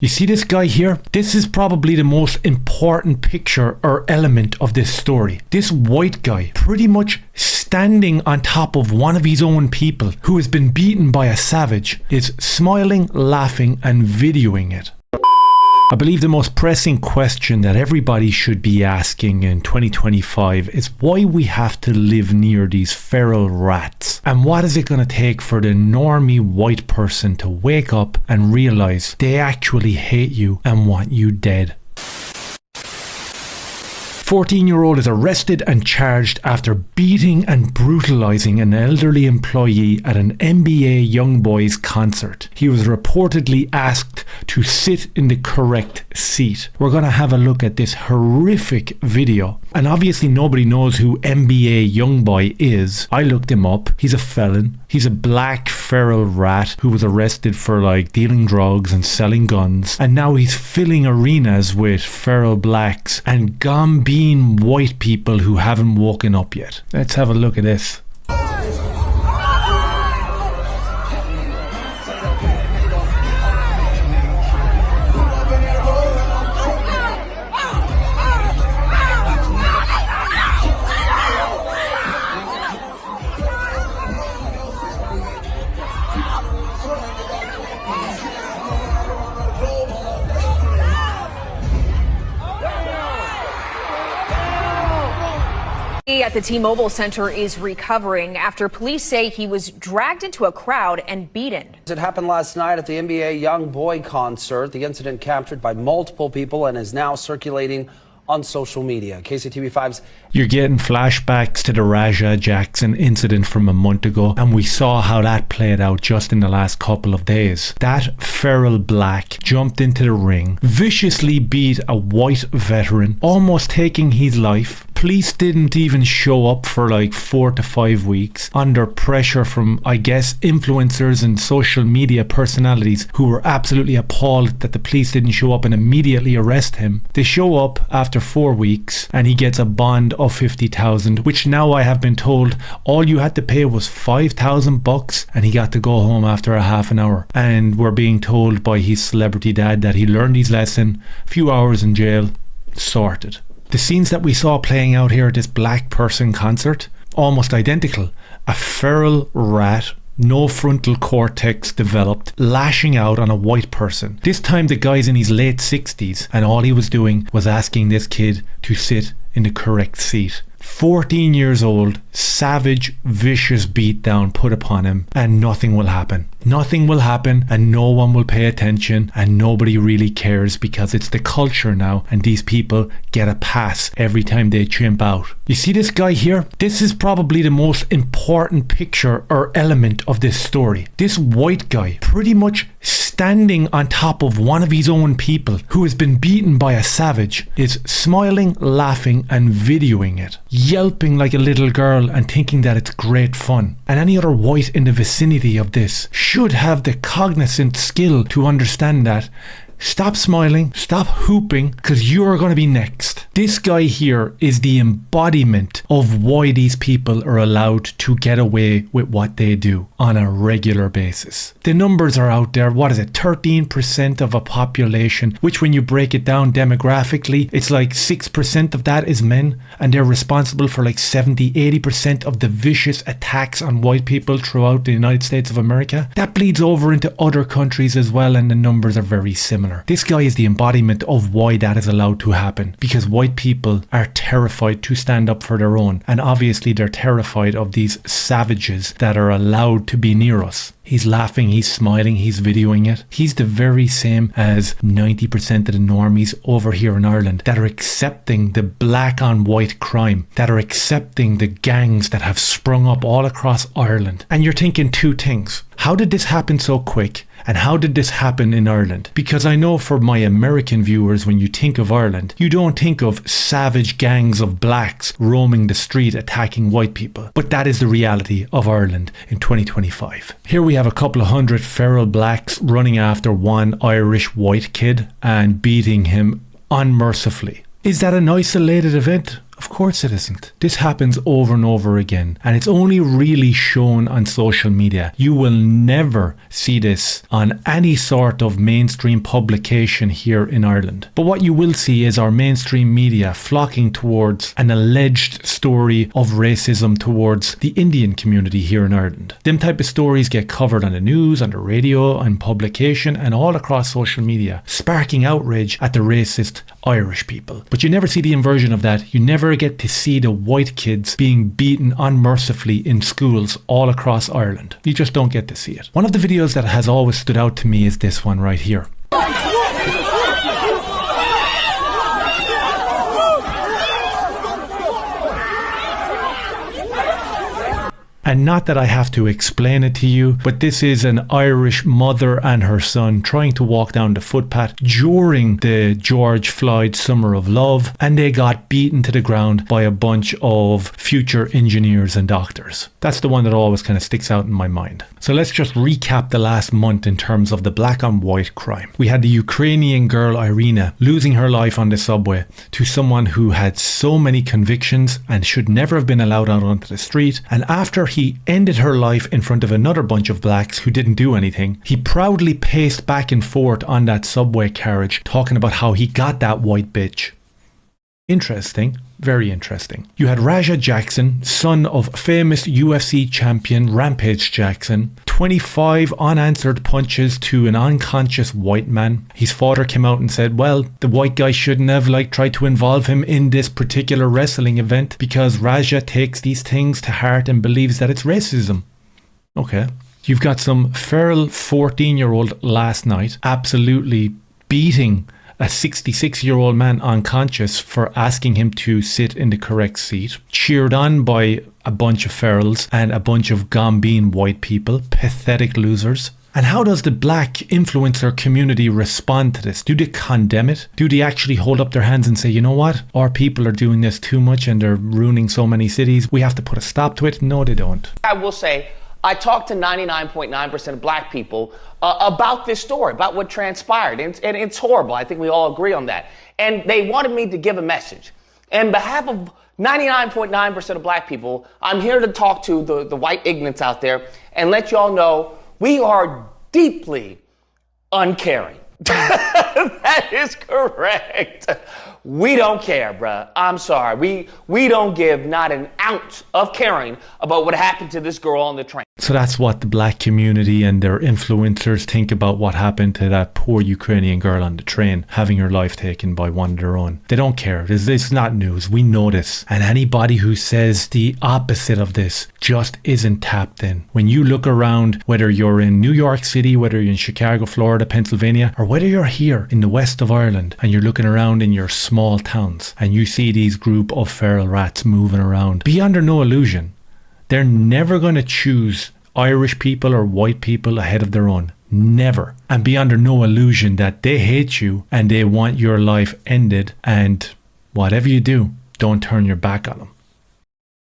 You see this guy here? This is probably the most important picture or element of this story. This white guy pretty much standing on top of one of his own people who has been beaten by a savage is smiling, laughing and videoing it. I believe the most pressing question that everybody should be asking in 2025 is why we have to live near these feral rats. And what is it going to take for the normie white person to wake up and realize they actually hate you and want you dead? 14-year-old is arrested and charged after beating and brutalizing an elderly employee at an NBA YoungBoy's concert. He was reportedly asked to sit in the correct seat. We're going to have a look at this horrific video. And obviously nobody knows who NBA YoungBoy is. I looked him up. He's a felon. He's a black feral rat who was arrested for dealing drugs and selling guns. And now he's filling arenas with feral blacks and gone-bean white people who haven't woken up yet. Let's have a look at this. At the T-Mobile Center is recovering after police say he was dragged into a crowd and beaten. It happened last night at the NBA YoungBoy concert. The incident captured by multiple people and is now circulating on social media. KCTV5's... You're getting flashbacks to the Raja Jackson incident from a month ago, and we saw how that played out just in the last couple of days. That feral black jumped into the ring, viciously beat a white veteran, almost taking his life. Police didn't even show up for 4 to 5 weeks under pressure from, I guess, influencers and social media personalities who were absolutely appalled that the police didn't show up and immediately arrest him. They show up after 4 weeks and he gets a bond of 50,000, which now I have been told all you had to pay was $5,000 and he got to go home after a half an hour. And we're being told by his celebrity dad that he learned his lesson, a few hours in jail, sorted. The scenes that we saw playing out here at this black person concert, almost identical. A feral rat, no frontal cortex developed, lashing out on a white person. This time the guy's in his late 60s and all he was doing was asking this kid to sit in the correct seat. 14 years old, savage, vicious beatdown put upon him, and nothing will happen. Nothing will happen and no one will pay attention and nobody really cares because it's the culture now and these people get a pass every time they chimp out. You see this guy here? This is probably the most important picture or element of this story. This white guy pretty much standing on top of one of his own people who has been beaten by a savage is smiling, laughing and videoing it, yelping like a little girl and thinking that it's great fun. And any other white in the vicinity of this should have the cognizant skill to understand that. Stop smiling, stop hooping, because you're going to be next. This guy here is the embodiment of why these people are allowed to get away with what they do on a regular basis. The numbers are out there. What is it? 13% of a population, which when you break it down demographically, it's 6% of that is men, and they're responsible for 70-80% of the vicious attacks on white people throughout the United States of America. That bleeds over into other countries as well, and the numbers are very similar. This guy is the embodiment of why that is allowed to happen, because white people are terrified to stand up for their own, and obviously they're terrified of these savages that are allowed to be near us. He's laughing, he's smiling, he's videoing it. He's the very same as 90% of the normies over here in Ireland that are accepting the black on white crime, that are accepting the gangs that have sprung up all across Ireland. And you're thinking two things. How did this happen so quick? And how did this happen in Ireland? Because I know for my American viewers, when you think of Ireland, you don't think of savage gangs of blacks roaming the street attacking white people. But that is the reality of Ireland in 2025. Here we have a couple of hundred feral blacks running after one Irish white kid and beating him unmercifully. Is that an isolated event? Of course it isn't. This happens over and over again, and it's only really shown on social media. You will never see this on any sort of mainstream publication here in Ireland. But what you will see is our mainstream media flocking towards an alleged story of racism towards the Indian community here in Ireland. Them type of stories get covered on the news, on the radio, on publication, and all across social media, sparking outrage at the racist Irish people. But you never see the inversion of that. You never get to see the white kids being beaten unmercifully in schools all across Ireland. You just don't get to see it. One of the videos that has always stood out to me is this one right here. And not that I have to explain it to you, but this is an Irish mother and her son trying to walk down the footpath during the George Floyd Summer of Love, and they got beaten to the ground by a bunch of future engineers and doctors. That's the one that always kind of sticks out in my mind. So let's just recap the last month in terms of the black on white crime. We had the Ukrainian girl Irina losing her life on the subway to someone who had so many convictions and should never have been allowed out onto the street, and after he ended her life in front of another bunch of blacks who didn't do anything, he proudly paced back and forth on that subway carriage talking about how he got that white bitch. Interesting. Very interesting. You had Raja Jackson, son of famous UFC champion Rampage Jackson, 25 unanswered punches to an unconscious white man. His father came out and said, well, the white guy shouldn't have tried to involve him in this particular wrestling event because Raja takes these things to heart and believes that it's racism. Okay. You've got some feral 14-year-old last night absolutely beating a 66-year-old man unconscious for asking him to sit in the correct seat, cheered on by a bunch of ferals and a bunch of gone-bean white people, pathetic losers. And how does the black influencer community respond to this? Do they condemn it? Do they actually hold up their hands and say, you know what? Our people are doing this too much and they're ruining so many cities. We have to put a stop to it? No, they don't. I will say, I talked to 99.9% of black people about this story, about what transpired. And it's horrible. I think we all agree on that. And they wanted me to give a message. And on behalf of 99.9% of black people, I'm here to talk to the white ignorants out there and let y'all know we are deeply uncaring. That is correct. We don't care, bruh. I'm sorry. We don't give not an ounce of caring about what happened to this girl on the train. So that's what the black community and their influencers think about what happened to that poor Ukrainian girl on the train having her life taken by one of their own. They don't care. It's not news. We know this. And anybody who says the opposite of this just isn't tapped in. When you look around, whether you're in New York City, whether you're in Chicago, Florida, Pennsylvania, or whether you're here in the west of Ireland and you're looking around in your small towns and you see these group of feral rats moving around, be under no illusion. They're never going to choose Irish people or white people ahead of their own. Never. And be under no illusion that they hate you and they want your life ended, and whatever you do, don't turn your back on them.